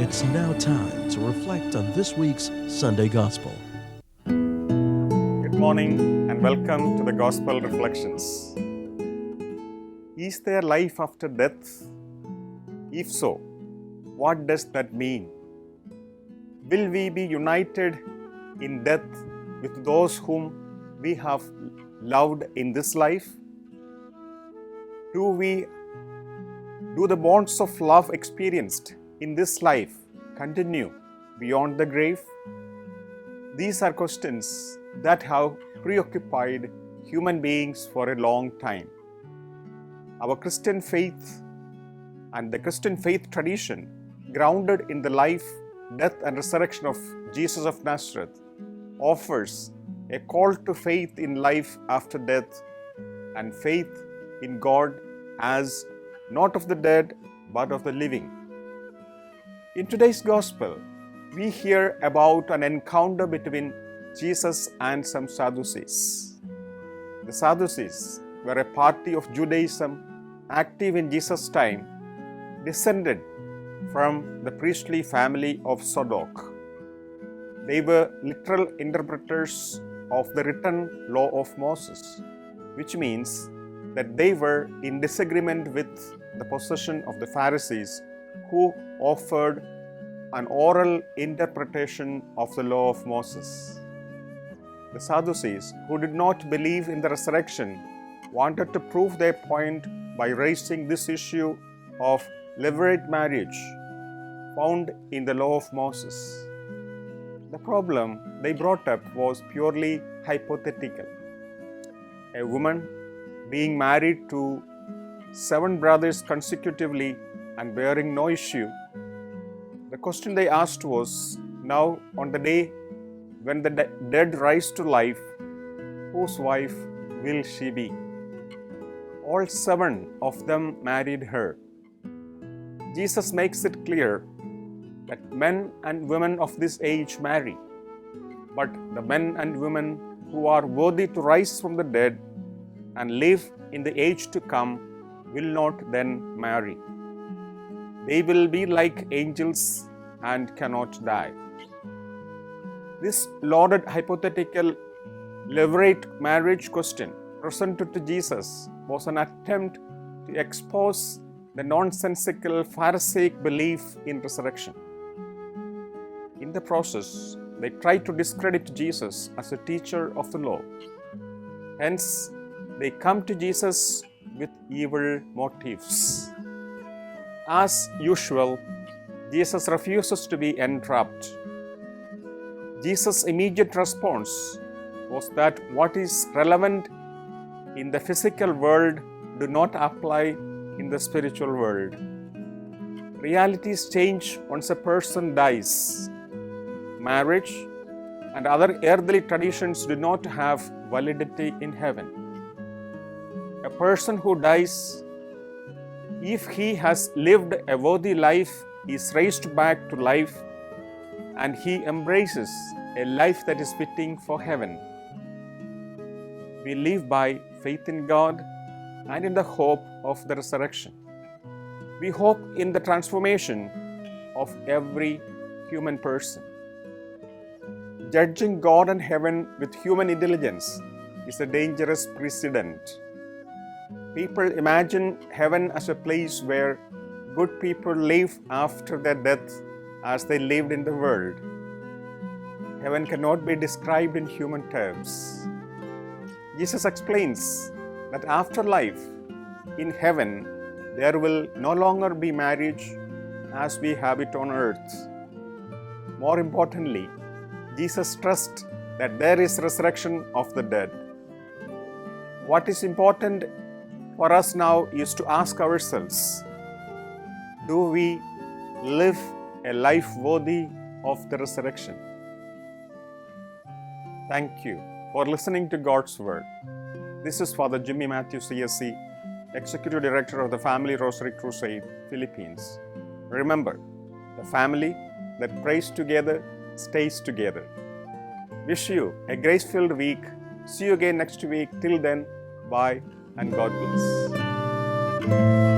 It's now time to reflect on this week's Sunday Gospel. Good morning and welcome to the Gospel Reflections. Is there life after death? If so, what does that mean? Will we be united in death with those whom we have loved in this life? Do the bonds of love experienced in this life continue beyond the grave? These are questions that have preoccupied human beings for a long time. Our Christian faith and the Christian faith tradition, grounded in the life, death, and resurrection of Jesus of Nazareth, offers a call to faith in life after death and faith in God as not of the dead but of the living. In today's Gospel, we hear about an encounter between Jesus and some Sadducees. The Sadducees were a party of Judaism active in Jesus' time, descended from the priestly family of Zadok. They were literal interpreters of the written law of Moses, which means that they were in disagreement with the position of the Pharisees, who offered an oral interpretation of the law of Moses. The Sadducees, who did not believe in the resurrection, wanted to prove their point by raising this issue of levirate marriage found in the law of Moses. The problem they brought up was purely hypothetical. A woman being married to 7 brothers consecutively and bearing no issue. The question they asked was, now on the day when the dead rise to life, whose wife will she be? All 7 of them married her. Jesus makes it clear that men and women of this age marry, but the men and women who are worthy to rise from the dead and live in the age to come will not then marry. They will be like angels and cannot die. This lauded hypothetical levirate marriage question presented to Jesus was an attempt to expose the nonsensical Pharisaic belief in resurrection. In the process, they tried to discredit Jesus as a teacher of the law. Hence, they come to Jesus with evil motives. As usual, Jesus refuses to be entrapped. Jesus' immediate response was that what is relevant in the physical world do not apply in the spiritual world. Realities change once a person dies. Marriage and other earthly traditions do not have validity in heaven. A person who dies, if he has lived a worthy life, is raised back to life, and he embraces a life that is fitting for heaven. We live by faith in God and in the hope of the resurrection. We hope in the transformation of every human person. Judging God and heaven with human intelligence is a dangerous precedent. People imagine heaven as a place where good people live after their death as they lived in the world. Heaven cannot be described in human terms. Jesus explains that after life, in heaven, there will no longer be marriage as we have it on earth. More importantly, Jesus stressed that there is resurrection of the dead. What is important for us now is to ask ourselves, do we live a life worthy of the resurrection? Thank you for listening to God's Word. This is Father Jimmy Matthew CSC, Executive Director of the Family Rosary Crusade, Philippines. Remember, the family that prays together stays together. Wish you a grace-filled week. See you again next week. Till then, bye and God bless.